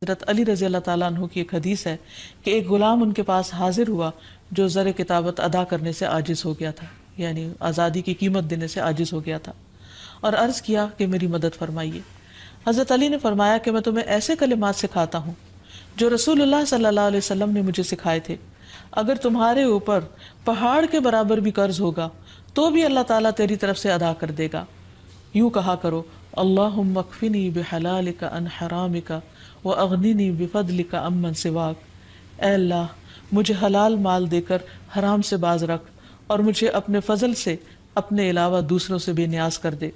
حضرت علی رضی اللہ تعالیٰ عنہ کی ایک حدیث ہے کہ ایک غلام ان کے پاس حاضر ہوا جو زر کتابت ادا کرنے سے عاجز ہو گیا تھا، یعنی آزادی کی قیمت دینے سے عاجز ہو گیا تھا، اور عرض کیا کہ میری مدد فرمائیے۔ حضرت علی نے فرمایا کہ میں تمہیں ایسے کلمات سکھاتا ہوں جو رسول اللہ صلی اللہ علیہ وسلم نے مجھے سکھائے تھے، اگر تمہارے اوپر پہاڑ کے برابر بھی قرض ہوگا تو بھی اللہ تعالیٰ تیری طرف سے ادا کر دے گا۔ یوں کہا کرو، اللہم اکفنی بحلالک عن حرامک واغننی بفضلک عمن سواک۔ اے اللہ مجھے حلال مال دے کر حرام سے باز رکھ اور مجھے اپنے فضل سے اپنے علاوہ دوسروں سے بے نیاز کر دے۔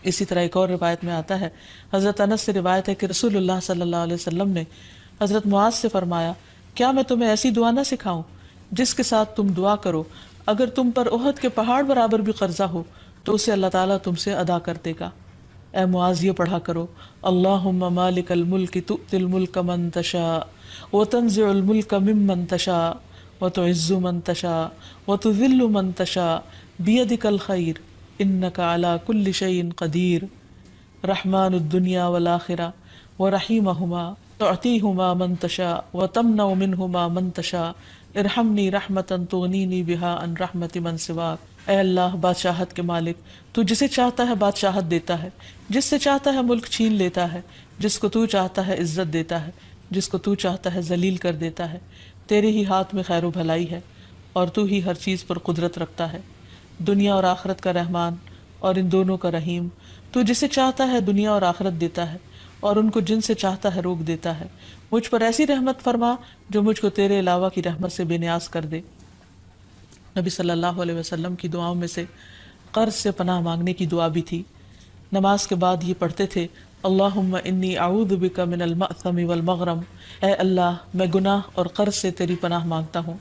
اسی طرح ایک اور روایت میں آتا ہے، حضرت انس سے روایت ہے کہ رسول اللہ صلی اللہ علیہ وسلم نے حضرت معاذ سے فرمایا، کیا میں تمہیں ایسی دعا نہ سکھاؤں جس کے ساتھ تم دعا کرو اگر تم پر احد کے پہاڑ برابر بھی قرضہ ہو تو اسے اللہ تعالیٰ تم سے ادا کر دے گا۔ اے معاذ یہ پڑھا کرو، اللہم مالک الملک تؤتی الملک من تشاء وتنزع الملک ممن تشاء وتعز من تشاء وتذل من تشاء بیدک الخیر انک علی کل شیء قدیر، رحمن الدنیا والآخرہ ورحیمہما تعطیہما من تشاء وتمنع منہما من تشاء ارحمنی رحمتا تغنینی بہا عن رحمت من سواک۔ اے اللہ بادشاہت کے مالک، تو جسے چاہتا ہے بادشاہت دیتا ہے، جس سے چاہتا ہے ملک چھین لیتا ہے، جس کو تو چاہتا ہے عزت دیتا ہے، جس کو تو چاہتا ہے ذلیل کر دیتا ہے۔ تیرے ہی ہاتھ میں خیر و بھلائی ہے اور تو ہی ہر چیز پر قدرت رکھتا ہے، دنیا اور آخرت کا رحمان اور ان دونوں کا رحیم۔ تو جسے چاہتا ہے دنیا اور آخرت دیتا ہے اور ان کو جن سے چاہتا ہے روک دیتا ہے۔ مجھ پر ایسی رحمت فرما جو مجھ کو تیرے علاوہ کی رحمت سے بے نیاز کر دے۔ نبی صلی اللہ علیہ وسلم کی دعاؤں میں سے قرض سے پناہ مانگنے کی دعا بھی تھی۔ نماز کے بعد یہ پڑھتے تھے، اللہم انی اعوذ بک من المأثم والمغرم۔ اے اللہ میں گناہ اور قرض سے تیری پناہ مانگتا ہوں۔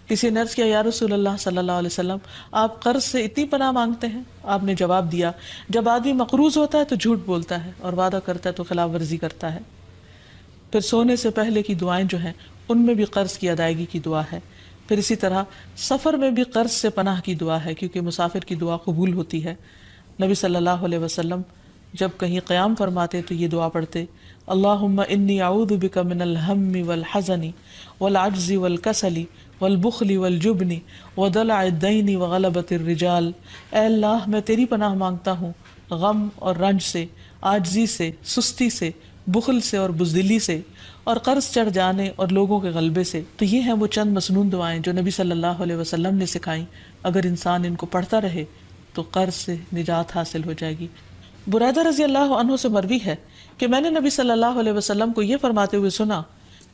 کسی نے عرض کیا، یا رسول اللہ صلی اللہ علیہ وسلم آپ قرض سے اتنی پناہ مانگتے ہیں؟ آپ نے جواب دیا، جب آدمی مقروض ہوتا ہے تو جھوٹ بولتا ہے اور وعدہ کرتا ہے تو خلاف ورزی کرتا ہے۔ پھر سونے سے پہلے کی دعائیں جو ہیں ان میں بھی قرض کی ادائیگی کی دعا ہے۔ پھر اسی طرح سفر میں بھی قرض سے پناہ کی دعا ہے، کیونکہ مسافر کی دعا قبول ہوتی ہے۔ نبی صلی اللہ علیہ وسلم جب کہیں قیام فرماتے تو یہ دعا پڑھتے، اللہم انی اعوذ بک من الہم والحزن والعجز والکسل والبخل والجبن ودلع الدین وغلبۃ الرجال۔ اے اللہ میں تیری پناہ مانگتا ہوں غم اور رنج سے، عاجزی سے، سستی سے، بخل سے اور بزدلی سے، اور قرض چڑھ جانے اور لوگوں کے غلبے سے۔ تو یہ ہیں وہ چند مسنون دعائیں جو نبی صلی اللہ علیہ وسلم نے سکھائیں۔ اگر انسان ان کو پڑھتا رہے تو قرض سے نجات حاصل ہو جائے گی۔ بریدہ رضی اللہ عنہ سے مروی ہے کہ میں نے نبی صلی اللہ علیہ وسلم کو یہ فرماتے ہوئے سنا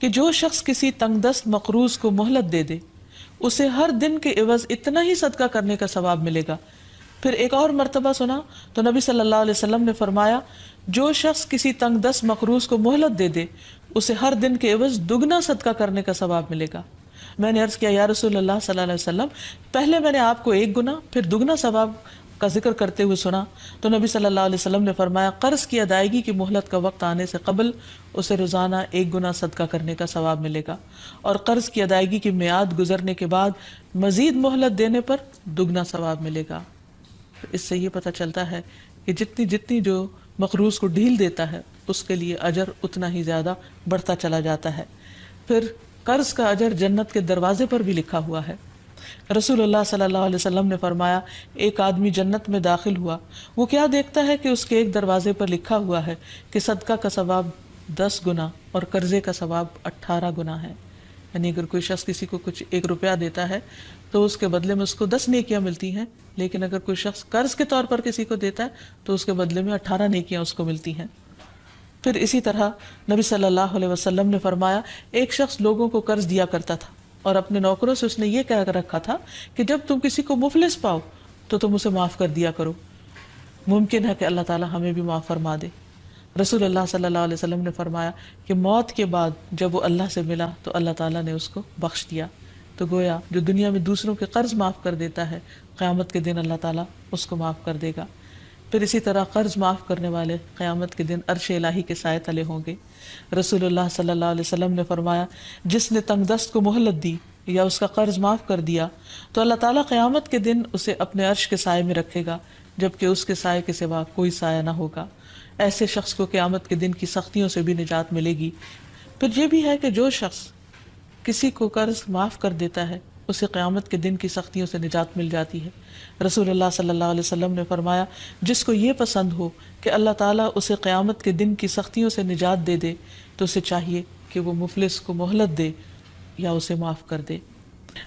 کہ جو شخص کسی تنگ دست مقروض کو مہلت دے دے اسے ہر دن کے عوض اتنا ہی صدقہ کرنے کا ثواب ملے گا۔ پھر ایک اور مرتبہ سنا تو نبی صلی اللہ علیہ وسلم نے فرمایا، جو شخص کسی تنگ دست مقروض کو مہلت دے دے اسے ہر دن کے عوض دگنا صدقہ کرنے کا ثواب ملے گا۔ میں نے عرض کیا، یا رسول اللہ صلی اللہ علیہ وسلم پہلے میں نے آپ کو ایک گنا پھر دگنا ثواب کا ذکر کرتے ہوئے سنا تو نبی صلی اللہ علیہ وسلم نے فرمایا، قرض کی ادائیگی کی مہلت کا وقت آنے سے قبل اسے روزانہ ایک گنا صدقہ کرنے کا ثواب ملے گا، اور قرض کی ادائیگی کی میعاد گزرنے کے بعد مزید مہلت دینے پر دگنا ثواب ملے گا۔ اس سے یہ پتہ چلتا ہے کہ جتنی جو مقروض کو ڈھیل دیتا ہے اس کے لیے اجر اتنا ہی زیادہ بڑھتا چلا جاتا ہے۔ پھر قرض کا اجر جنت کے دروازے پر بھی لکھا ہوا ہے۔ رسول اللہ صلی اللہ علیہ وسلم نے فرمایا، ایک آدمی جنت میں داخل ہوا، وہ کیا دیکھتا ہے کہ اس کے ایک دروازے پر لکھا ہوا ہے کہ صدقہ کا ثواب 10 گنا اور قرضے کا ثواب 18 گنا ہے۔ یعنی اگر کوئی شخص کسی کو کچھ 1 روپیہ دیتا ہے تو اس کے بدلے میں اس کو 10 نیکیاں ملتی ہیں، لیکن اگر کوئی شخص قرض کے طور پر کسی کو دیتا ہے تو اس کے بدلے میں 18 نیکیاں اس کو ملتی ہیں۔ پھر اسی طرح نبی صلی اللہ علیہ وسلم نے فرمایا، ایک شخص لوگوں کو قرض دیا کرتا تھا اور اپنے نوکروں سے اس نے یہ کہہ کر رکھا تھا کہ جب تم کسی کو مفلس پاؤ تو تم اسے معاف کر دیا کرو، ممکن ہے کہ اللہ تعالی ہمیں بھی معاف فرما دے۔ رسول اللہ صلی اللہ علیہ وسلم نے فرمایا کہ موت کے بعد جب وہ اللہ سے ملا تو اللہ تعالیٰ نے اس کو بخش دیا۔ تو گویا جو دنیا میں دوسروں کے قرض معاف کر دیتا ہے، قیامت کے دن اللہ تعالیٰ اس کو معاف کر دے گا۔ پھر اسی طرح قرض معاف کرنے والے قیامت کے دن عرش الہی کے سائے تلے ہوں گے۔ رسول اللہ صلی اللہ علیہ وسلم نے فرمایا، جس نے تنگ دست کو مہلت دی یا اس کا قرض معاف کر دیا تو اللہ تعالیٰ قیامت کے دن اسے اپنے عرش کے سائے میں رکھے گا، جبکہ اس کے سائے کے سوا کوئی سایہ نہ ہوگا۔ ایسے شخص کو قیامت کے دن کی سختیوں سے بھی نجات ملے گی۔ پھر یہ بھی ہے کہ جو شخص کسی کو قرض معاف کر دیتا ہے اسے قیامت کے دن کی سختیوں سے نجات مل جاتی ہے۔ رسول اللہ صلی اللہ علیہ وسلم نے فرمایا جس کو یہ پسند ہو کہ اللہ تعالیٰ اسے قیامت کے دن کی سختیوں سے نجات دے دے تو اسے چاہیے کہ وہ مفلس کو مہلت دے یا اسے معاف کر دے۔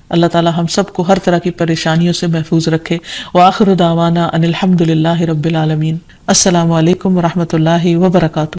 اللہ تعالیٰ ہم سب کو ہر طرح کی پریشانیوں سے محفوظ رکھے۔ وآخر دعوانا ان الحمد للہ رب العالمین۔ السلام علیکم ورحمۃ اللہ وبرکاتہ۔